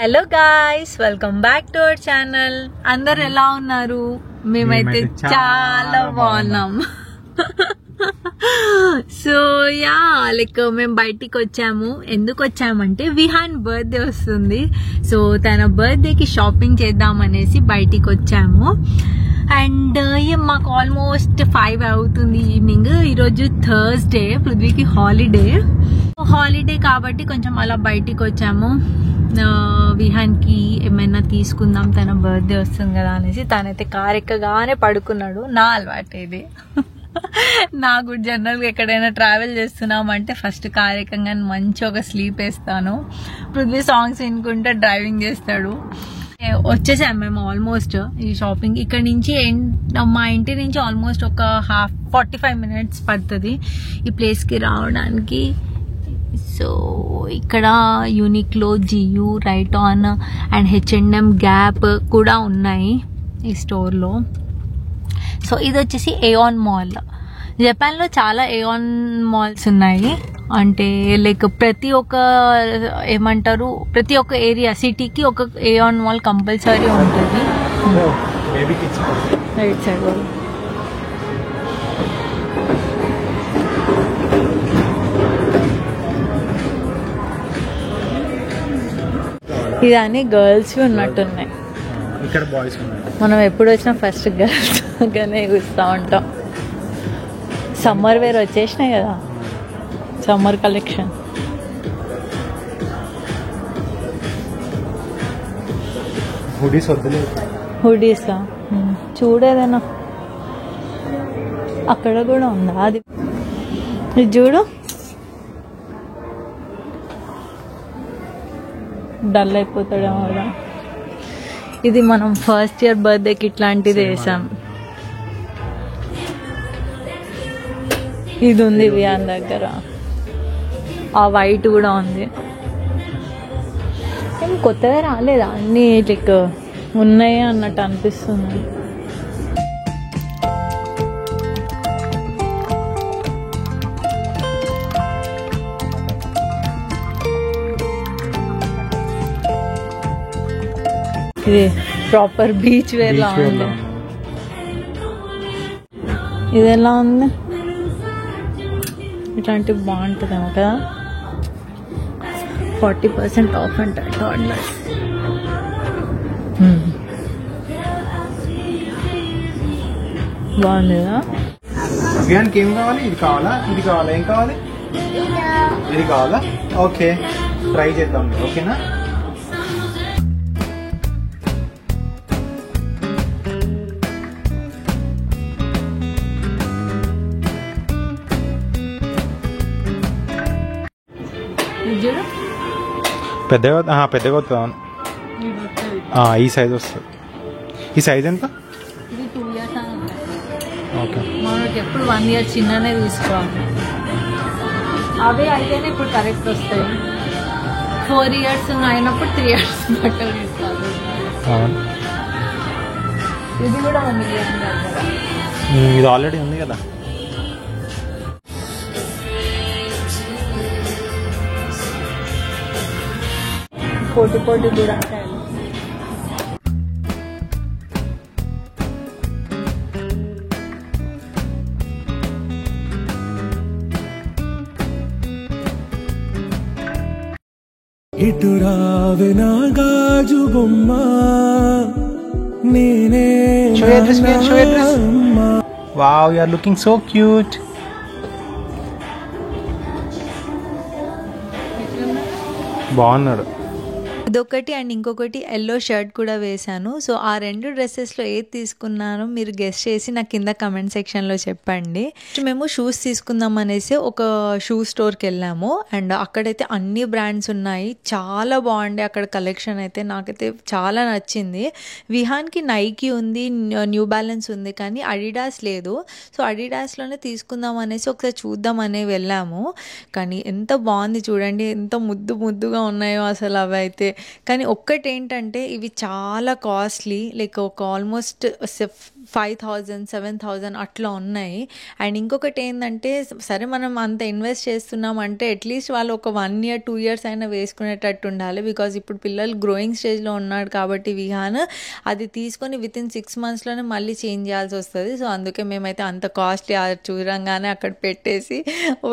Hello guys, welcome back to our channel. అందరు ఎలా ఉన్నారు? మేమైతే చాలా బాగున్నాం. సో యా మేము బయటికి వచ్చాము. ఎందుకు వచ్చామంటే విహాన్ బర్త్డే వస్తుంది. సో తన బర్త్డేకి షాపింగ్ చేద్దామనేసి బయటికి వచ్చాము. అండ్ మాకు ఆల్మోస్ట్ 5 అవుతుంది ఈవినింగ్. ఈరోజు థర్స్డే, పృథ్వీకి హాలిడే కాబట్టి కొంచెం అలా బయటికి వచ్చాము. విహాన్కి ఏమైనా తీసుకుందాం, తన బర్త్డే వస్తుంది కదా అనేసి. తనైతే కార్ ఎక్కగానే పడుకున్నాడు. నా అలవాటు ఇది. నాకు జనరల్గా ఎక్కడైనా ట్రావెల్ చేస్తున్నామంటే ఫస్ట్ కార్ ఎక్కగానే మంచి ఒక స్లీప్ వేస్తాను. పృథ్వీ సాంగ్స్ వినుకుంటే డ్రైవింగ్ చేస్తాడు. వచ్చేసాం మేము ఆల్మోస్ట్ ఈ షాపింగ్. ఇక్కడ నుంచి మా ఇంటి నుంచి ఆల్మోస్ట్ ఒక 45 minutes పడుతుంది ఈ ప్లేస్కి రావడానికి. సో ఇక్కడ యూనిక్లో, GU, Right On and H&M, Gap కూడా ఉన్నాయి ఈ స్టోర్లో. సో ఇది వచ్చేసి ఏఆన్ మాల్. జపాన్లో చాలా ఏఆన్ మాల్స్ ఉన్నాయి. అంటే ప్రతి ఒక్క ప్రతి ఒక్క ఏరియా సిటీకి ఒక ఏఆన్ మాల్ కంపల్సరీ ఉంటుంది. రైట్ సైడ్ ఇది అన్ని గర్ల్స్ ఉన్నట్టున్నాయి. ఇక్కడ బాయ్స్ ఉన్నాయి. మనం ఎప్పుడు వచ్చినా ఫస్ట్ గర్ల్స్ గానే చూస్తూ ఉంటాం. సమ్మర్ వేర్ వచ్చేసినాయి కదా, సమ్మర్ కలెక్షన్. హుడీసా చూడేదేనా, అక్కడ కూడా ఉందా? అది ఇది చూడు, డల్ అయిపోతాడేమో. ఇది మనం ఫస్ట్ ఇయర్ బర్త్డేకి ఇట్లాంటిది వేసాం. ఇది ఉంది వియాన్ దగ్గర, ఆ వైట్ కూడా ఉంది. ఏం కొత్తగా రాలేదా? అన్నీ ఉన్నాయి అన్నట్టు అనిపిస్తుంది. ఇది ప్రాపర్ బీచ్ వేర్ లా ఉంది. ఇది ఎలా ఉంది? ఇట్లాంటివి బాగుంటుందేమో కదా. 40% ఆఫ్ అంటే టాడ్లర్స్. బాగుంది కదా. ఏం కావాలి? ఇది కావాలా, ఇది కావాలా, ఏం కావాలి? ఇది కావాలా? ఓకే, ట్రై చేద్దాం. ఓకేనా? పెద్దగా వస్తుంది. ఈ సైజ్ వస్తుంది. ఈ సైజ్ ఎంత? ఇది 2 years. ఓకే, మనకి ఎప్పుడు 1 year చిన్ననే తీసుకోవాలి. అవే అయితేనే ఇప్పుడు కరెక్ట్ వస్తాయి. 4 years అయినప్పుడు 3 years బట్టలు తీసుకోవాలి. ఇది కూడా ఉంది. ఇది ఆల్రెడీ ఉంది కదా. పోటీ కూడా ఇటురావే నా గాజు బొమ్మ, నేనే. Wow, you are looking so cute. బాగున్నాడు. ఇదొకటి అండ్ ఇంకొకటి ఎల్లో షర్ట్ కూడా వేశాను. సో ఆ 2 డ్రెస్సెస్లో ఏది తీసుకున్నానో మీరు గెస్ట్ చేసి నాకు కింద కమెంట్ సెక్షన్లో చెప్పండి. మేము షూస్ తీసుకుందాం అనేసి ఒక షూ స్టోర్కి వెళ్ళాము. అండ్ అక్కడైతే అన్ని బ్రాండ్స్ ఉన్నాయి, చాలా బాగుండే అక్కడ కలెక్షన్. అయితే నాకైతే చాలా నచ్చింది. విహాన్కి నైకీ ఉంది, న్యూ బ్యాలెన్స్ ఉంది, కానీ అడిడాస్ లేదు. సో అడిడాస్లోనే తీసుకుందాం అనేసి ఒకసారి చూద్దాం అనే వెళ్ళాము. కానీ ఎంత బాగుంది చూడండి, ఎంత ముద్దుగా ఉన్నాయో అసలు అవి అయితే. కానీ ఒక్కటి ఏంటంటే ఇవి చాలా కాస్ట్లీ. ఒక ఆల్మోస్ట్ 5,000 7,000 అట్లా ఉన్నాయి. అండ్ ఇంకొకటి ఏంటంటే సరే మనం అంత ఇన్వెస్ట్ చేస్తున్నాం అంటే అట్లీస్ట్ వాళ్ళు ఒక 1 year 2 years అయినా వేసుకునేటట్టు ఉండాలి. బికాజ్ ఇప్పుడు పిల్లలు గ్రోయింగ్ స్టేజ్లో ఉన్నాడు కాబట్టి విహాన్ అది తీసుకొని వితిన్ 6 monthsలోనే మళ్ళీ చేంజ్ చేయాల్సి వస్తుంది. సో అందుకే మేమైతే అంత కాస్ట్లీ చూడంగానే అక్కడ పెట్టేసి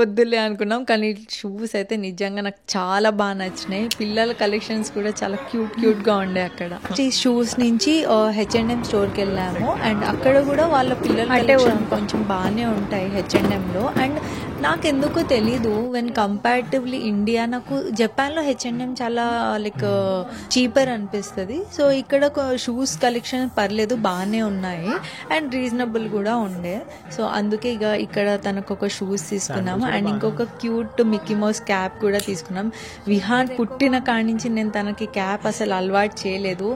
వద్దులే అనుకున్నాం. కానీ షూస్ అయితే నిజంగా నాకు చాలా బాగా నచ్చినాయి. పిల్లల కలెక్షన్స్ కూడా చాలా క్యూట్గా ఉండే అక్కడ. ఈ షూస్ నుంచి H&M స్టోర్కి వెళ్ళాము. అండ్ అక్కడ కూడా వాళ్ళ పిల్లల కలెక్షన్ కొంచెం బాగానే ఉంటాయి H&Mలో. అండ్ నాకెందుకో తెలీదు వెన్ కంపారిటివ్లీ ఇండియా నాకు జపాన్లో H&M చాలా లైక్ చీపర్ అనిపిస్తుంది. సో ఇక్కడ షూస్ కలెక్షన్ పర్లేదు బాగానే ఉన్నాయి అండ్ రీజనబుల్ కూడా ఉండే. సో అందుకే ఇక ఇక్కడ తనకు ఒక షూస్ తీసుకున్నాము. అండ్ ఇంకొక క్యూట్ మిక్కీ మౌస్ క్యాప్ కూడా తీసుకున్నాం. విహాన్ పుట్టిన కాడి నుంచి నేను తనకి క్యాప్ అసలు అలవాటు చేయలేదు.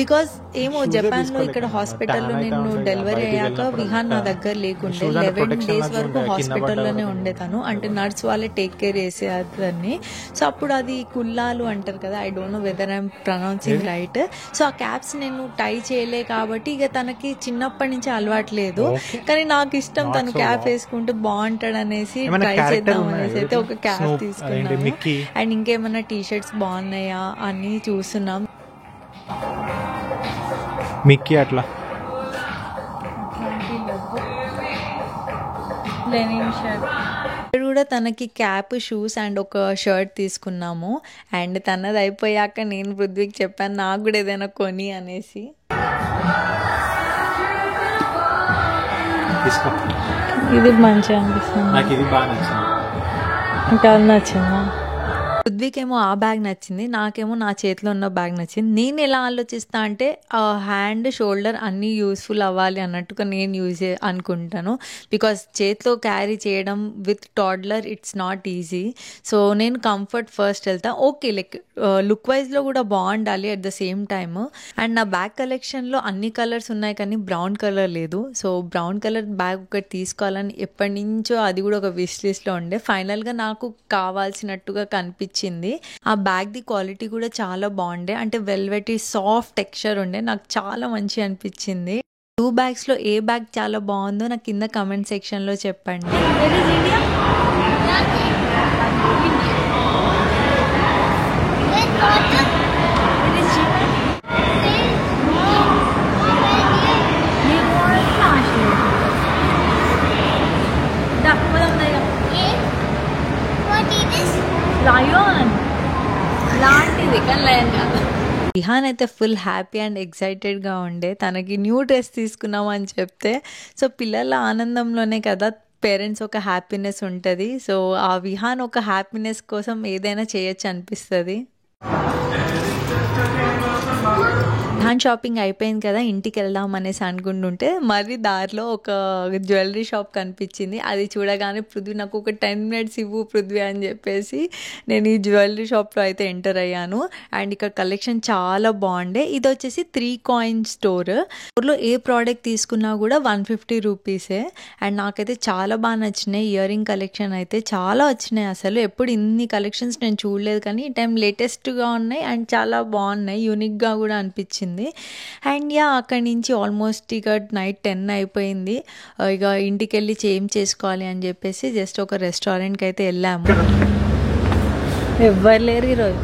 బికాజ్ ఏమో జపాన్లో ఇక్కడ హాస్పిటల్లో నేను డెలివరీ అయ్యాక విహాన్ నా దగ్గర లేకుండే. 11 days వరకు హాస్పిటల్లోనే ఉండే తను. అంటే నర్స్ వాళ్ళే టేక్ కేర్ చేసేదాన్ని. సో అప్పుడు అది కుల్లాలు అంటారు కదా, I don't know whether I'm pronouncing right. So ఆ క్యాప్స్ నేను టై చేయలే కాబట్టి ఇక తనకి చిన్నప్పటి నుంచి అలవాట్లేదు. కానీ నాకు ఇష్టం తను క్యాప్ వేసుకుంటే బాగుంటాడు అనేసి ట్రై చేద్దాం అనేసి అయితే ఒక క్యాప్ తీసుకున్నాము. అండ్ ఇంకేమైనా టీషర్ట్స్ బాగున్నాయా అని చూస్తున్నాం. మిక్కీ అట్లా కూడా తనకి క్యాప్ షూస్ అండ్ ఒక షర్ట్ తీసుకున్నాము. అండ్ తనది అయిపోయాక నేను పృథ్వీకి చెప్పాను నాకు కూడా ఏదైనా కొని అనేసి. ఇది మంచిగా అనిపిస్తుంది. నాకు ఇది బాగా నచ్చింది. ఇంకా నచ్చిందా? పృథ్వీకేమో ఆ బ్యాగ్ నచ్చింది, నాకేమో నా చేతిలో ఉన్న బ్యాగ్ నచ్చింది. నేను ఎలా ఆలోచిస్తా అంటే హ్యాండ్ షోల్డర్ అన్నీ యూస్ఫుల్ అవ్వాలి అన్నట్టుగా నేను అనుకుంటాను. బికాస్ చేతిలో క్యారీ చేయడం with toddler it's not easy. So నేను కంఫర్ట్ ఫస్ట్ వెళ్తా. ఓకే లైక్ లుక్ వైజ్లో కూడా బాగుండాలి at the same time. And నా బ్యాగ్ కలెక్షన్లో అన్ని కలర్స్ ఉన్నాయి కానీ బ్రౌన్ కలర్ లేదు. సో బ్రౌన్ కలర్ బ్యాగ్ ఒకటి తీసుకోవాలని ఎప్పటి నుంచో అది కూడా ఒక విష్ లిస్ట్లో ఉండే. ఫైనల్గా నాకు కావాల్సినట్టుగా కనిపించింది. ఆ బ్యాగ్ ది క్వాలిటీ కూడా చాలా బాగుండే. అంటే వెల్వెటీ సాఫ్ట్ టెక్స్చర్ ఉండే. నాకు చాలా మంచి అనిపించింది. 2 bagsలో ఏ బ్యాగ్ చాలా బాగుందో నాకు కింద కమెంట్ సెక్షన్లో చెప్పండి. విహాన్ అయితే ఫుల్ హ్యాపీ అండ్ ఎక్సైటెడ్గా ఉండే. తనకి న్యూ డ్రెస్ తీసుకున్నామని చెప్తే సో పిల్లల ఆనందంలోనే కదా పేరెంట్స్ ఒక హ్యాపీనెస్ ఉంటుంది. సో ఆ విహాన్ ఒక హ్యాపీనెస్ కోసం ఏదైనా చేయొచ్చు అనిపిస్తుంది. విహాన్ షాపింగ్ అయిపోయింది కదా ఇంటికి వెళ్దాం అనేసి అనుకుంటుంటే మరి దారిలో ఒక జ్యువెలరీ షాప్ కనిపించింది. అది చూడగానే పృథ్వీ నాకు ఒక 10 minutes ఇవ్వు పృథ్వీ అని చెప్పేసి నేను ఈ జ్యువెలరీ షాప్లో అయితే ఎంటర్ అయ్యాను. అండ్ ఇక్కడ కలెక్షన్ చాలా బాగుండే. ఇది వచ్చేసి 3 coin స్టోర్. స్టోర్లో ఏ ప్రోడక్ట్ తీసుకున్నా కూడా 150 rupees. అండ్ నాకైతే చాలా బాగా నచ్చినాయి. ఇయర్ రింగ్ కలెక్షన్ అయితే చాలా వచ్చినాయి. అసలు ఎప్పుడు ఇన్ని కలెక్షన్స్ నేను చూడలేదు కానీ ఈ టైం లేటెస్ట్గా ఉన్నాయి అండ్ చాలా బాగున్నాయి. యూనిక్గా కూడా అనిపించింది. అండ్ అక్కడి నుంచి ఆల్మోస్ట్ ఇక నైట్ 10 అయిపోయింది. ఇక ఇంటికి వెళ్ళి చేంజ్ చేసుకోవాలి అని చెప్పేసి జస్ట్ ఒక రెస్టారెంట్కి అయితే వెళ్ళాము. ఎవ్వరు లేరు ఈరోజు.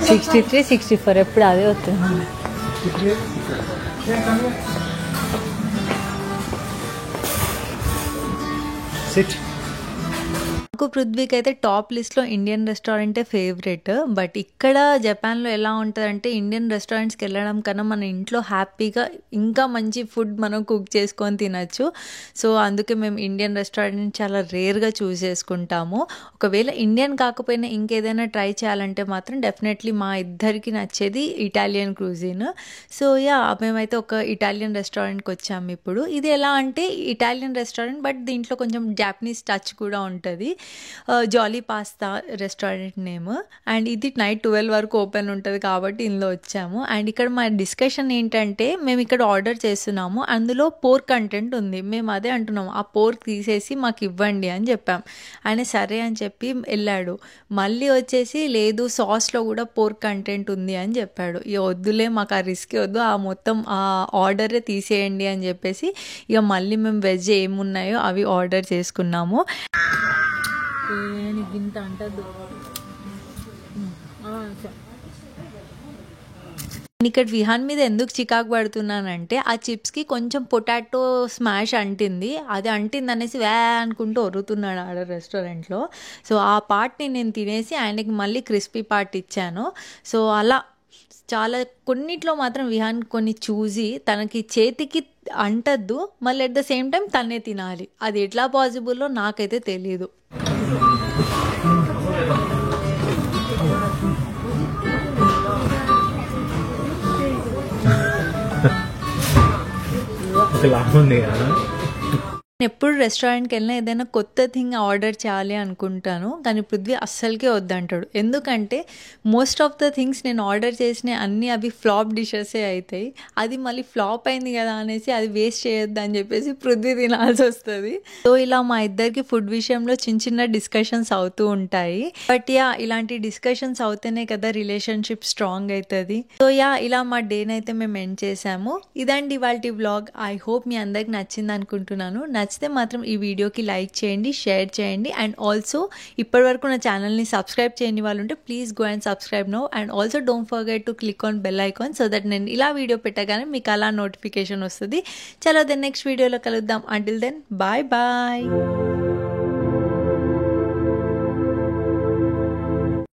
63 64 ఎప్పుడు అదే వస్తుంది. నాకు పృథ్వీకి అయితే టాప్ లిస్ట్లో ఇండియన్ రెస్టారెంటే ఫేవరెట్. బట్ ఇక్కడ జపాన్లో ఎలా ఉంటుందంటే ఇండియన్ రెస్టారెంట్స్కి వెళ్ళడం కన్నా మన ఇంట్లో హ్యాపీగా ఇంకా మంచి ఫుడ్ మనం కుక్ చేసుకొని తినచ్చు. సో అందుకే మేము ఇండియన్ రెస్టారెంట్ చాలా రేర్గా చూస్ చేసుకుంటాము. ఒకవేళ ఇండియన్ కాకపోయినా ఇంకేదైనా ట్రై చేయాలంటే మాత్రం డెఫినెట్లీ మా ఇద్దరికి నచ్చేది ఇటాలియన్ క్రూజిన్. సో మేమైతే ఒక ఇటాలియన్ రెస్టారెంట్కి వచ్చాము ఇప్పుడు. ఇది ఎలా అంటే ఇటాలియన్ రెస్టారెంట్ బట్ దీంట్లో కొంచెం జాపనీస్ టచ్ కూడా ఉంటుంది. జాలీ పాస్తా రెస్టారెంట్ నేమ్. అండ్ ఇది నైట్ 12 వరకు ఓపెన్ ఉంటుంది కాబట్టి ఇందులో వచ్చాము. అండ్ ఇక్కడ మా డిస్కషన్ ఏంటంటే, మేము ఇక్కడ ఆర్డర్ చేస్తున్నాము, అందులో పోర్క్ కంటెంట్ ఉంది. మేము అదే అంటున్నాము, ఆ పోర్క్ తీసేసి మాకు ఇవ్వండి అని చెప్పాం. ఆయన సరే అని చెప్పి వెళ్ళాడు. మళ్ళీ వచ్చేసి లేదు సాస్లో కూడా పోర్క్ కంటెంట్ ఉంది అని చెప్పాడు. ఇక వద్దులే, మాకు ఆ రిస్క్ వద్దు, ఆ మొత్తం ఆ ఆర్డరే తీసేయండి అని చెప్పేసి ఇక మళ్ళీ మేము వెజ్ ఏమున్నాయో అవి ఆర్డర్ చేసుకున్నాము. ఇంత అంటదు. ఇక్కడ విహాన్ మీద ఎందుకు చికాకు పడుతున్నానంటే, ఆ చిప్స్కి కొంచెం పొటాటో స్మాష్ అంటింది. అది అంటింది అనేసి వ్యా అనుకుంటూ ఒరుతున్నాడు ఆడ రెస్టారెంట్లో. సో ఆ పార్ట్ని నేను తినేసి ఆయనకి మళ్ళీ క్రిస్పీ పార్ట్ ఇచ్చాను. సో అలా చాలా కొన్నిట్లో మాత్రం విహాన్ కొన్ని చూసి తనకి చేతికి అంటద్దు, మళ్ళీ అట్ ద సేమ్ టైం తనే తినాలి. అది ఎట్లా పాసిబుల్లో నాకైతే తెలీదు. ఎప్పుడు రెస్టారెంట్కి వెళ్ళినా ఏదైనా కొత్త థింగ్ ఆర్డర్ చేయాలి అనుకుంటాను, కానీ పృథ్వీ అస్సలకే వద్దంటాడు. ఎందుకంటే మోస్ట్ ఆఫ్ ద థింగ్స్ నేను ఆర్డర్ చేసిన అన్నీ అవి ఫ్లాప్ డిషెసే అవుతాయి. అది మళ్ళీ ఫ్లాప్ అయింది కదా అనేసి అది వేస్ట్ చేయొద్దు అని చెప్పేసి పృథ్వీ తినాల్సి వస్తుంది. సో ఇలా మా ఇద్దరికి ఫుడ్ విషయంలో చిన్న చిన్న డిస్కషన్స్ అవుతూ ఉంటాయి. బట్ ఇలాంటి డిస్కషన్స్ అవుతేనే కదా రిలేషన్షిప్ స్ట్రాంగ్ అవుతుంది. సో ఇలా మా డేనైతే మేము ఎండ్ చేసాము. ఇదండి ఇవాల్టి వ్లాగ్. ఐ హోప్ మీ అందరికి నచ్చింది అనుకుంటున్నాను. నచ్చితే మాత్రం ఈ వీడియోకి లైక్ చేయండి, షేర్ చేయండి. అండ్ ఆల్సో ఇప్పటివరకు నా ఛానల్ని సబ్స్క్రైబ్ చేయని వాళ్ళు ఉంటే please go and subscribe now. And also don't forget to click on bell icon so that నేను ఇలా వీడియో పెట్టగానే మీకు అలా నోటిఫికేషన్ వస్తుంది. చలో దెన్ నెక్స్ట్ వీడియోలో కలుద్దాం. Until then bye bye.